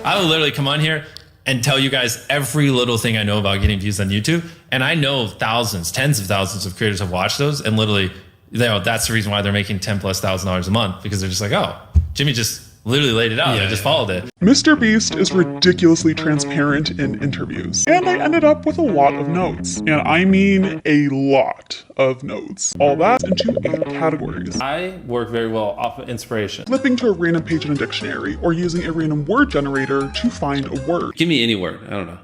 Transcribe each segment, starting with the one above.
I will literally come on here and tell you guys every little thing I know about getting views on YouTube. And I know thousands, tens of thousands of creators have watched those, and literally, that's the reason why they're making $10,000+ a month, because they're just like, oh, Jimmy just literally laid it out. I just followed it. MrBeast is ridiculously transparent in interviews, and I ended up with a lot of notes. And I mean a lot of notes. All that into 8 categories. I work very well off of inspiration. Flipping to a random page in a dictionary, or using a random word generator to find a word. Give me any word. I don't know.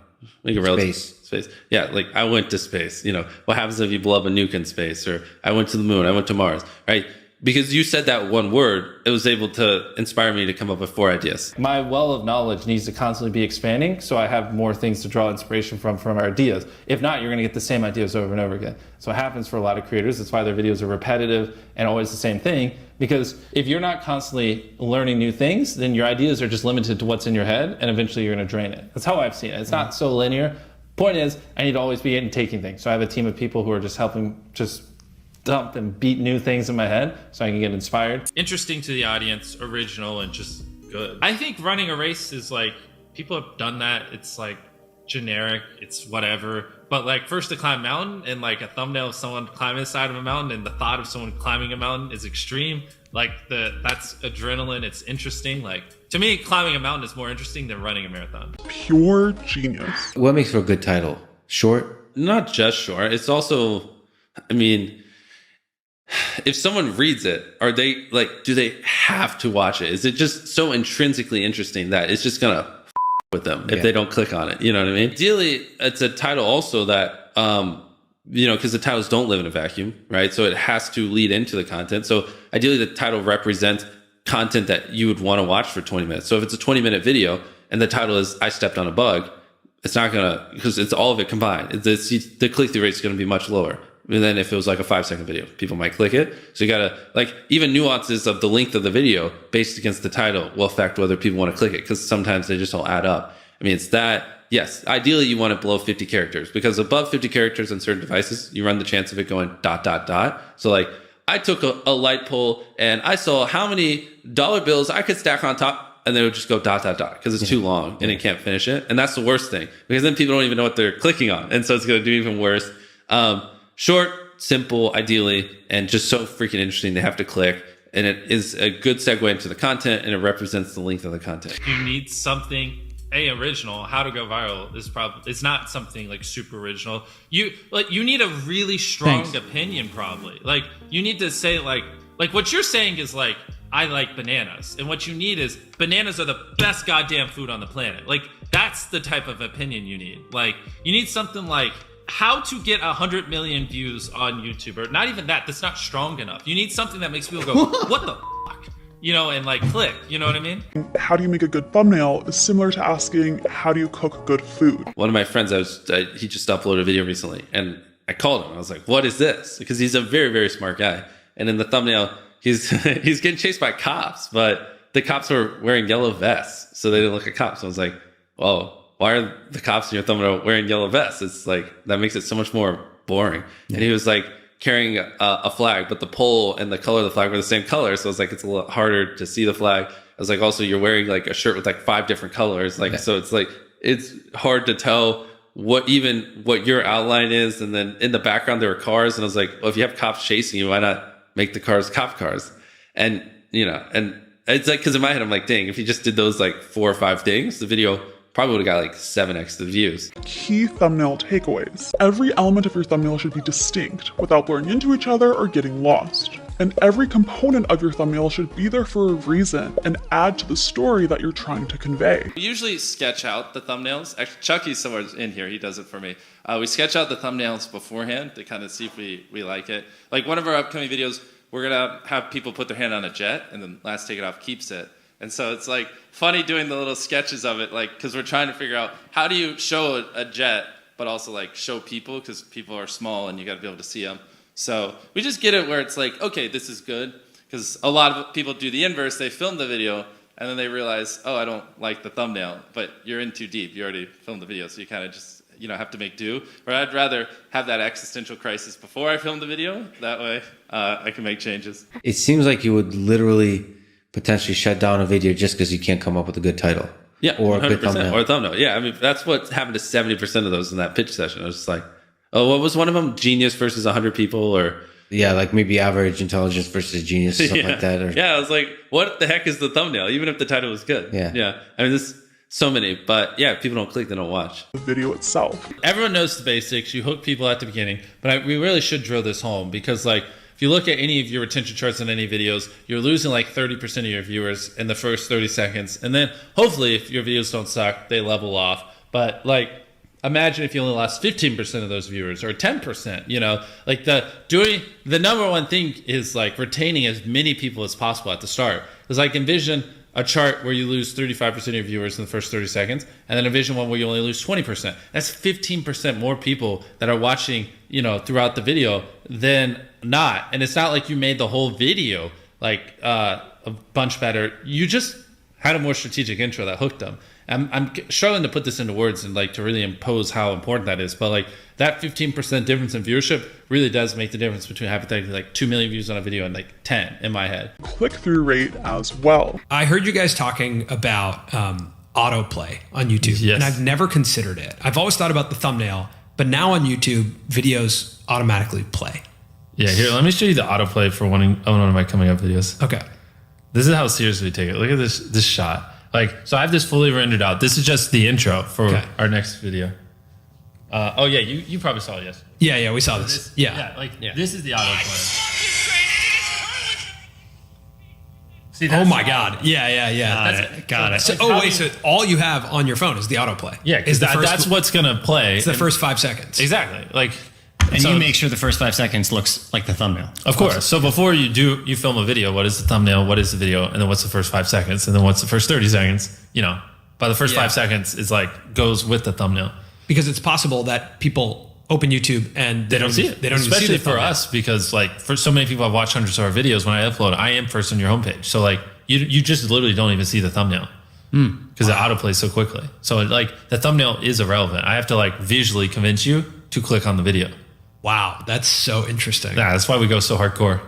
Make it relative. Space. Yeah, like I went to space. You know, what happens if you blow up a nuke in space? Or I went to the moon. I went to Mars. Right? Because you said that one word, it was able to inspire me to come up with 4 ideas. My well of knowledge needs to constantly be expanding, so I have more things to draw inspiration from our ideas. If not, you're going to get the same ideas over and over again. So it happens for a lot of creators. That's why their videos are repetitive and always the same thing. Because if you're not constantly learning new things, then your ideas are just limited to what's in your head, and eventually you're going to drain it. That's how I've seen it. It's not so linear. Point is, I need to always be taking things. So I have a team of people who are just helping dump and beat new things in my head so I can get inspired. Interesting to the audience, original, and just good. I think running a race is like, people have done that. It's like generic, it's whatever. But like first to climb a mountain, and like a thumbnail of someone climbing the side of a mountain, and the thought of someone climbing a mountain is extreme. Like that's adrenaline, it's interesting. Like to me, climbing a mountain is more interesting than running a marathon. Pure genius. What makes for a good title? Short? Not just short. It's also, I mean, if someone reads it, are they like, do they have to watch it? Is it just so intrinsically interesting that it's just gonna with them if they don't click on it? You know what I mean? Ideally, it's a title also that, you know, because the titles don't live in a vacuum, right? So it has to lead into the content. So ideally, the title represents content that you would want to watch for 20 minutes. So if it's a 20-minute video and the title is "I stepped on a bug," it's not gonna, because it's all of it combined. The click-through rate is going to be much lower. And then if it was like a 5-second video, people might click it. So you gotta, like, even nuances of the length of the video based against the title will affect whether people want to click it, because sometimes they just all add up. I mean, it's that, yes, ideally you want it below 50 characters, because above 50 characters on certain devices, you run the chance of it going ... So like, I took a light pole and I saw how many dollar bills I could stack on top, and then it would just go ... because it's too long and it can't finish it. And that's the worst thing, because then people don't even know what they're clicking on. And so it's going to do even worse. Short, simple, ideally, and just so freaking interesting they have to click. And it is a good segue into the content, and it represents the length of the content. You need something original. How to go viral is probably, it's not something like super original. You need a really strong opinion, probably. Like you need to say like what you're saying is like, I like bananas, and what you need is bananas are the best goddamn food on the planet. Like that's the type of opinion you need. Like you need something like how to get 100 million views on YouTube, or not even that. That's not strong enough. You need something that makes people go, what the fuck? You know, and like click, you know what I mean? How do you make a good thumbnail is similar to asking, how do you cook good food? One of my friends, he just uploaded a video recently, and I called him. I was like, what is this? Because he's a very, very smart guy. And in the thumbnail, he's getting chased by cops, but the cops were wearing yellow vests, so they didn't look like cops. So I was like, well, why are the cops in your thumbnail wearing yellow vests? It's like, that makes it so much more boring. And he was like carrying a flag, but the pole and the color of the flag were the same color. So it's like, it's a lot harder to see the flag. I was like, also, you're wearing like a shirt with like 5 different colors. Like, so it's like, it's hard to tell what your outline is. And then in the background, there were cars. And I was like, well, if you have cops chasing you, why not make the cars cop cars? And, you know, and it's like, cause in my head, I'm like, dang, if you just did those like 4 or 5 things, the video probably would have got like 7x the views. Key thumbnail takeaways. Every element of your thumbnail should be distinct without blurring into each other or getting lost. And every component of your thumbnail should be there for a reason and add to the story that you're trying to convey. We usually sketch out the thumbnails. Actually, Chucky's somewhere in here. He does it for me. We sketch out the thumbnails beforehand to kind of see if we like it. Like one of our upcoming videos, we're going to have people put their hand on a jet, and then last take it off keeps it. And so it's like funny doing the little sketches of it, like, because we're trying to figure out how do you show a jet, but also like show people, because people are small and you got to be able to see them. So we just get it where it's like, okay, this is good, because a lot of people do the inverse. They film the video and then they realize, oh, I don't like the thumbnail, but you're in too deep. You already filmed the video, so you kind of just, you know, have to make do. Or I'd rather have that existential crisis before I film the video. That way I can make changes. It seems like you would literally potentially shut down a video just because you can't come up with a good title. Yeah, or a good 100%, thumbnail. or a thumbnail. Yeah, I mean that's what happened to 70% of those in that pitch session. I was just like, oh, what was one of them? Genius versus 100 people, or Yeah, like maybe average intelligence versus genius, something like that. Or, yeah, I was like, what the heck is the thumbnail? Even if the title was good. Yeah. I mean, there's so many, but yeah, if people don't click, they don't watch. The video itself. Everyone knows the basics. You hook people at the beginning, but we really should drill this home because, like, if you look at any of your retention charts in any videos, you're losing like 30% of your viewers in the first 30 seconds. And then hopefully if your videos don't suck, they level off. But like, imagine if you only lost 15% of those viewers or 10%, you know, like the number one thing is like retaining as many people as possible at the start. Because like envision a chart where you lose 35% of your viewers in the first 30 seconds, and then envision one where you only lose 20%. That's 15% more people that are watching, you know, throughout the video than not. And it's not like you made the whole video like a bunch better. You just had a more strategic intro that hooked them. I'm struggling to put this into words and like to really impose how important that is, but like that 15% difference in viewership really does make the difference between hypothetically like 2 million views on a video and like 10 in my head. Click-through rate as well. I heard you guys talking about autoplay on YouTube, Yes. and I've never considered it. I've always thought about the thumbnail, but now on YouTube, videos automatically play. Yeah, here, let me show you the autoplay for one of my coming up videos. Okay. This is how seriously we take it. Look at this shot. Like, so I have this fully rendered out. This is just the intro for our next video. Oh yeah, you probably saw it, yes. Yeah, we saw this. This is the autoplay. See, Oh my God. Yeah. Got it. So, so all you have on your phone is the autoplay. Yeah, because that's what's gonna play. It's the first 5 seconds. Exactly. Like, And so, you make sure the first 5 seconds looks like the thumbnail. of course. So before you film a video, what is the thumbnail? What is the video? And then what's the first 5 seconds? And then what's the first 30 seconds? You know, by the first 5 seconds is like goes with the thumbnail. Because it's possible that people open YouTube and They don't see it. They don't Especially even see the for thumbnail. us, because like for so many people I've watched hundreds of our videos, when I upload, I am first on your homepage. So like you just literally don't even see the thumbnail because it autoplays so quickly. So like the thumbnail is irrelevant. I have to like visually convince you to click on the video. Wow, that's so interesting. Yeah, that's why we go so hardcore.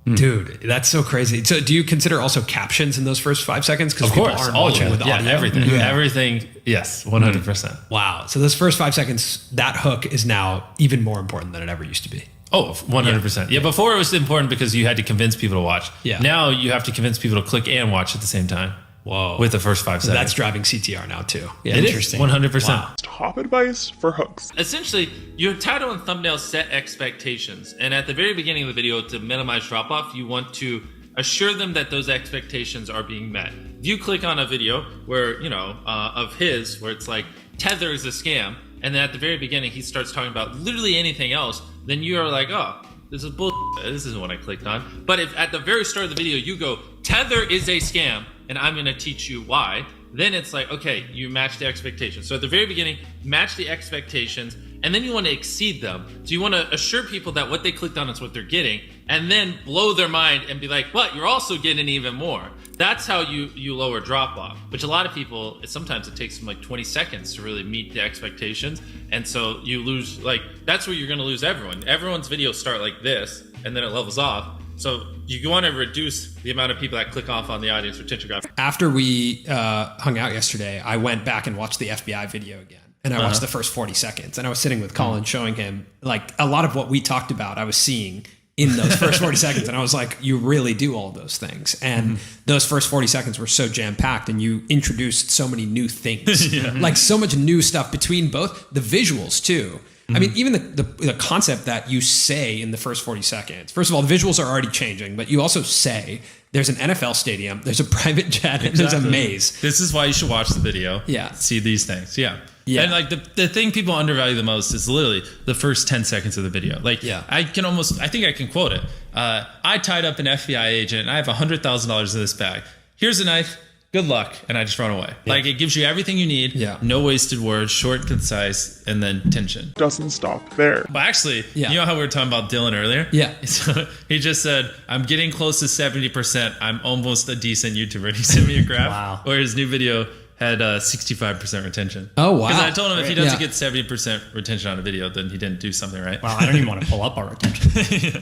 Dude, that's so crazy. So do you consider also captions in those first 5 seconds? Because people aren't watching with audio. Everything. Everything. Yes, 100%. Wow. So those first 5 seconds, that hook is now even more important than it ever used to be. Oh, 100%. Yeah, before it was important because you had to convince people to watch. Yeah. Now you have to convince people to click and watch at the same time. Whoa. With the first 5 So seconds. that's driving CTR now too. Yeah, It is, interesting. 100%. Wow. Top advice for hooks. Essentially, your title and thumbnail set expectations. And at the very beginning of the video, to minimize drop off, you want to assure them that those expectations are being met. If you click on a video where, you know, of his, where it's like, Tether is a scam, and then at the very beginning, he starts talking about literally anything else, then you are like, oh, this is bull. This isn't what I clicked on. But if at the very start of the video, you go, Tether is a scam, and I'm going to teach you why, then it's like, okay, you match the expectations. So at the very beginning, match the expectations, and then you want to exceed them. So you want to assure people that what they clicked on is what they're getting, and then blow their mind and be like, but you're also getting even more. That's how you lower drop off, which a lot of people, sometimes it takes them like 20 seconds to really meet the expectations. And so you lose, like, that's where you're going to lose everyone. Everyone's videos start like this, and then it levels off. So you want to reduce the amount of people that click off on the audience retention graph. After we hung out yesterday, I went back and watched the FBI video again. And I watched the first 40 seconds. And I was sitting with Colin showing him, like, a lot of what we talked about, I was seeing in those first 40 seconds. And I was like, you really do all of those things. And those first 40 seconds were so jam-packed, and you introduced so many new things. Like so much new stuff between both the visuals too. I mean, even the concept that you say in the first 40 seconds. First of all, the visuals are already changing, but you also say there's an NFL stadium, there's a private jet, and there's a maze. This is why you should watch the video. Yeah. See these things. Yeah. Yeah. And like the thing people undervalue the most is literally the first 10 seconds of the video. Like, I think I can quote it. I tied up an FBI agent and I have $100,000 in this bag. Here's a knife. Good luck. And I just run away. Yeah. Like, it gives you everything you need. Yeah. No wasted words, short, concise, and then tension. Doesn't stop there. But actually, you know how we were talking about Dylan earlier? Yeah. So he just said, I'm getting close to 70%. I'm almost a decent YouTuber. And he sent me a graph Wow. where his new video had 65% retention. Oh, wow. Because I told him if he doesn't Yeah. get 70% retention on a video, then he didn't do something right. Wow, I don't even want to pull up our retention.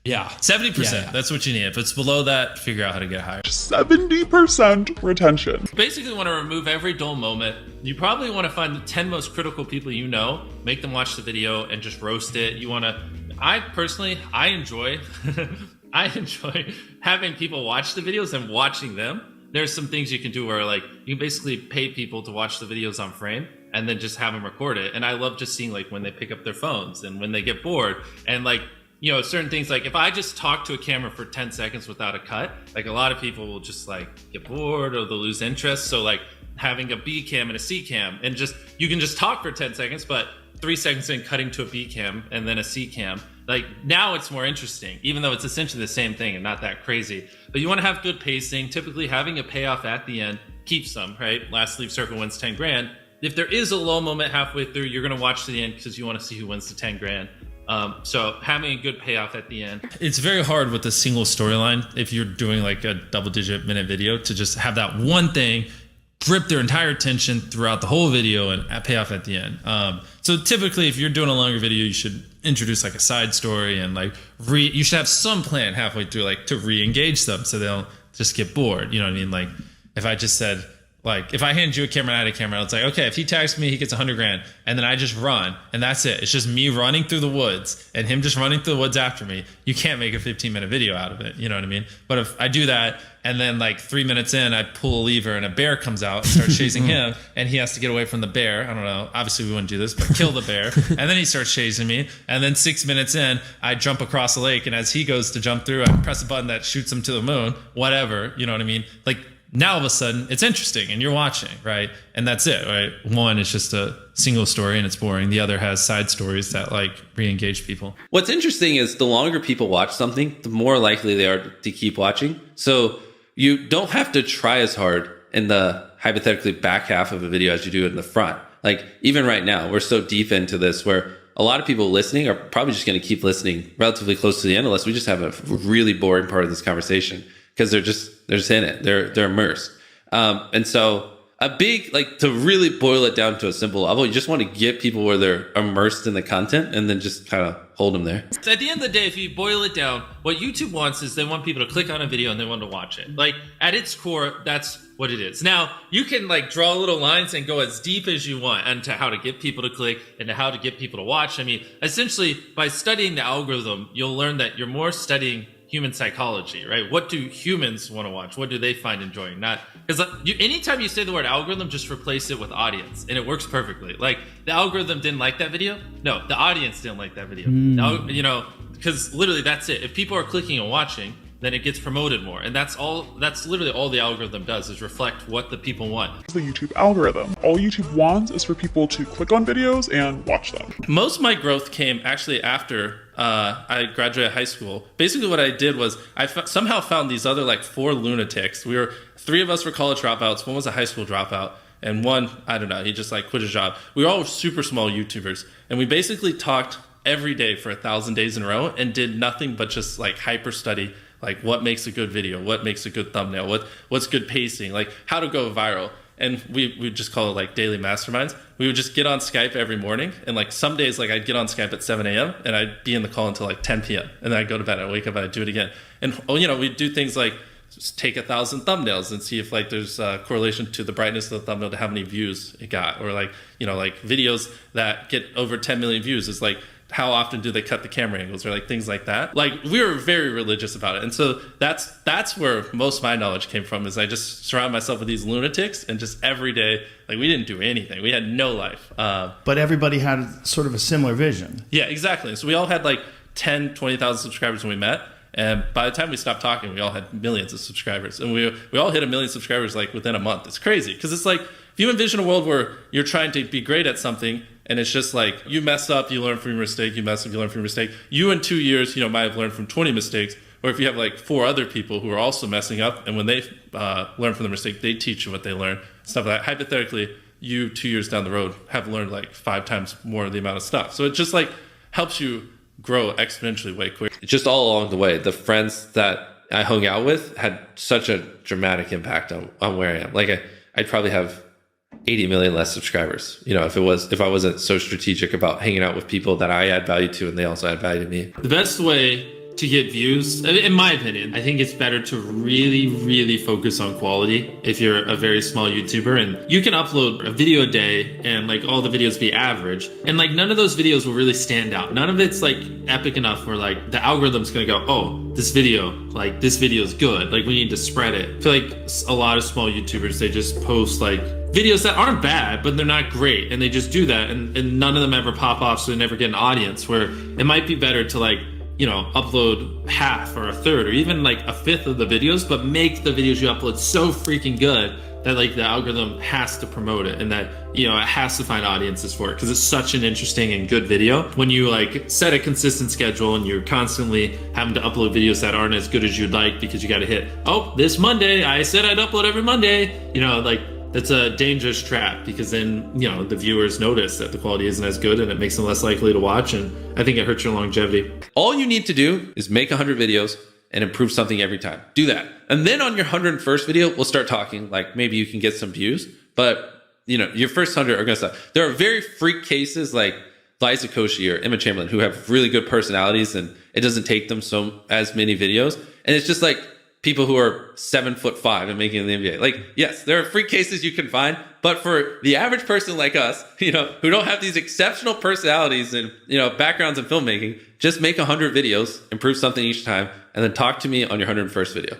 Yeah. 70%. Yeah. That's what you need. If it's below that, figure out how to get higher. 70% retention. Basically want to remove every dull moment. You probably want to find the 10 most critical people you know, make them watch the video and just roast it. You want to, I personally enjoy, I enjoy having people watch the videos and watching them. There's some things you can do where like, you basically pay people to watch the videos on frame and then just have them record it. And I love just seeing like when they pick up their phones and when they get bored and like, you know, certain things like if I just talk to a camera for 10 seconds without a cut, like a lot of people will just like get bored or they'll lose interest. So like having a B cam and a C cam and just, you can just talk for 10 seconds, but 3 seconds in cutting to a B cam and then a C cam. Like now it's more interesting, even though it's essentially the same thing and not that crazy. But you want to have good pacing. Typically having a payoff at the end keeps them, right? Last leave circle wins 10 grand. If there is a low moment halfway through, you're going to watch to the end because you want to see who wins the 10 grand. So having a good payoff at the end. It's very hard with a single storyline if you're doing like a double-digit minute video to just have that one thing grip their entire attention throughout the whole video and pay off at the end. So typically if you're doing a longer video, you should introduce like a side story and like you should have some plan halfway through like to re-engage them so they'll just get bored. You know what I mean? Like if I just said, like if I hand you a camera and I had a camera, it's like, okay, if he tags me, he gets 100 grand. And then I just run and that's it. It's just me running through the woods and him just running through the woods after me. You can't make a 15-minute video out of it. You know what I mean? But if I do that and then like 3 minutes in, I pull a lever and a bear comes out and starts chasing him and he has to get away from the bear. I don't know. Obviously we wouldn't do this, but kill the bear. And then he starts chasing me. And then 6 minutes in, I jump across the lake. And as he goes to jump through, I press a button that shoots him to the moon, whatever. You know what I mean? Like, now all of a sudden it's interesting and you're watching, right? And that's it, right? One is just a single story and it's boring. The other has side stories that like re-engage people. What's interesting is the longer people watch something, the more likely they are to keep watching. So you don't have to try as hard in the hypothetically back half of a video as you do in the front. Like even right now, we're so deep into this where a lot of people listening are probably just going to keep listening relatively close to the end unless we just have a really boring part of this conversation. Because they're just in it. They're immersed. And so a big, like to really boil it down to a simple level, you just want to get people where they're immersed in the content and then just kind of hold them there. So at the end of the day, if you boil it down, what YouTube wants is they want people to click on a video and they want to watch it. Like at its core, that's what it is. Now you can like draw little lines and go as deep as you want into how to get people to click and to how to get people to watch. I mean, essentially by studying the algorithm, you'll learn that you're more studying human psychology, right? What do humans want to watch? What do they find enjoying? Not because anytime you say the word algorithm, just replace it with audience, and it works perfectly. Like the algorithm didn't like that video. No, the audience didn't like that video. Now, you know, because literally that's it. If people are clicking and watching, then it gets promoted more, and that's all. That's literally all the algorithm does is reflect what the people want. The YouTube algorithm. All YouTube wants is for people to click on videos and watch them. Most of my growth came actually after I graduated high school. Basically what I did was I somehow found these other like 4 lunatics. 3 of us were college dropouts, 1 was a high school dropout, and 1, I don't know, he just like quit his job. We were all super small YouTubers, and we basically talked every day for 1,000 days in a row and did nothing but just like hyper study like what makes a good video, what makes a good thumbnail, what's good pacing, like how to go viral. And we just call it like daily masterminds. We would just get on Skype every morning. And like some days, like I'd get on Skype at 7 a.m. and I'd be in the call until like 10 p.m. And then I'd go to bed, I'd wake up and I'd do it again. And, you know, we'd do things like just take 1,000 thumbnails and see if like there's a correlation to the brightness of the thumbnail to how many views it got. Or like, you know, like videos that get over 10 million views is like, how often do they cut the camera angles or like things like that? Like we were very religious about it. And so that's where most of my knowledge came from is I just surround myself with these lunatics and just every day, like we didn't do anything. We had no life. But everybody had sort of a similar vision. Yeah, exactly. So we all had like 10, 20,000 subscribers when we met. And by the time we stopped talking, we all had millions of subscribers. And we all hit 1 million subscribers like within a month. It's crazy because it's like if you envision a world where you're trying to be great at something and it's just like you mess up, you learn from your mistake, you mess up, you learn from your mistake. You in 2 years, you know, might have learned from 20 mistakes. Or if you have like 4 other people who are also messing up and when they learn from their mistake, they teach you what they learn. Stuff like that. Hypothetically, you 2 years down the road have learned like 5 times more of the amount of stuff. So it just like helps you grow exponentially way quicker. Just all along the way, the friends that I hung out with had such a dramatic impact on where I am. Like I'd probably have 80 million less subscribers, you know, if I wasn't so strategic about hanging out with people that I add value to and they also add value to me. The best way to get views, in my opinion, I think it's better to really, really focus on quality if you're a very small YouTuber. And you can upload a video a day and like all the videos be average. And like none of those videos will really stand out. None of it's like epic enough where like the algorithm's gonna go, oh, this video is good. Like we need to spread it. I feel like a lot of small YouTubers, they just post like videos that aren't bad, but they're not great. And they just do that. And none of them ever pop off. So they never get an audience, where it might be better to like, you know, upload half or a third or even like a fifth of the videos, but make the videos you upload so freaking good that like the algorithm has to promote it and that, you know, it has to find audiences for it because it's such an interesting and good video. When you like set a consistent schedule and you're constantly having to upload videos that aren't as good as you'd like because you got to hit, oh, this Monday, I said I'd upload every Monday, you know, like that's a dangerous trap because then, you know, the viewers notice that the quality isn't as good and it makes them less likely to watch. And I think it hurts your longevity. All you need to do is make 100 videos and improve something every time. Do that. And then on your 101st video, we'll start talking like maybe you can get some views, but you know, your first 100 are going to suck. There are very freak cases like Liza Koshy or Emma Chamberlain who have really good personalities and it doesn't take them as many videos. And it's just like people who are 7'5" and making the NBA. Like, yes, there are freak cases you can find, but for the average person like us, you know, who don't have these exceptional personalities and, you know, backgrounds in filmmaking, just make 100 videos, improve something each time, and then talk to me on your 101st video.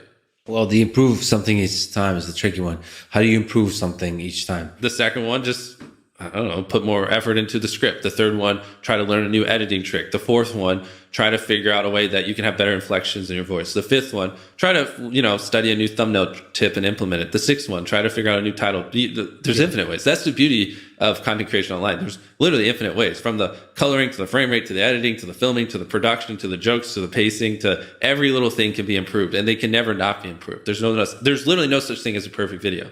Well, the improve something each time is the tricky one. How do you improve something each time? The second one, just, I don't know, put more effort into the script. The third one, try to learn a new editing trick. The fourth one, try to figure out a way that you can have better inflections in your voice. The fifth one, try to, you know, study a new thumbnail tip and implement it. The sixth one, try to figure out a new title. There's infinite ways. That's the beauty of content creation online. There's literally infinite ways, from the coloring to the frame rate to the editing to the filming to the production to the jokes to the pacing to every little thing can be improved, and they can never not be improved. There's literally no such thing as a perfect video.